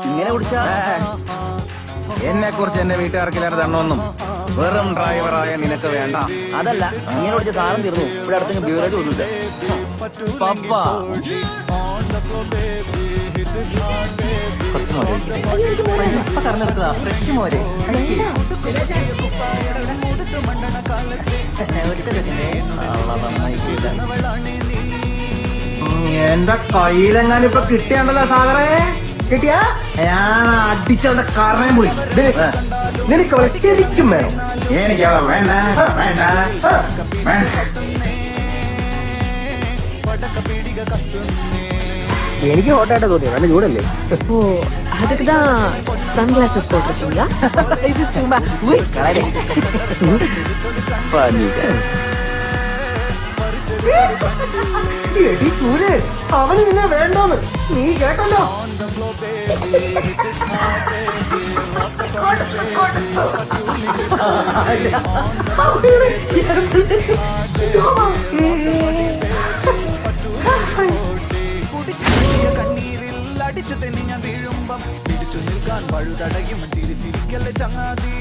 ഇങ്ങനെ കുടിച്ചാ എന്നെ കുറിച്ച് എന്റെ വീട്ടുകാർക്കില്ലാതെ തന്നൊന്നും വെറും ഡ്രൈവറായ നിനക്ക് വേണ്ട. അതല്ല, ഇങ്ങനെ കുടിച്ച സാധനം തീർന്നു. ഇവിടെ അടുത്തെങ്കിൽ ബീവറേജ് പോലുമില്ല. പപ്പ എന്റെ കയ്യിലെങ്ങാനും ഇപ്പൊ കിട്ടിയാണ്ടല്ലോ സാഗറേ. കിട്ടിയാ ഞാൻ അടിച്ചവന്റെ കാരണം പോയി. നിനക്ക് അവളെ ശരിക്കും വേണം. എനിക്ക് അവളെ വേണ്ട വേണ്ട വേണ്ട. எனக்கு ஹோட்டாட்ட தோணும் நல்ல சூடല്ലേ ஓ அதுக்கு தான் சன்கிளாஸஸ் போட்டிருக்கீங்களா? இது சும்மா உய் கலாடே എടി ചൂര് അവന് നിന്നെ വേണ്ടോന്ന് നീ കേട്ടല്ലോ. കണ്ണീരിൽ അടിച്ചു തെന്നി ഞാൻ വീഴുമ്പം പിടിച്ചു നിൽക്കാൻ പഴുതടയും ചിരിച്ചിരിക്കല്ലേ ചങ്ങാതി.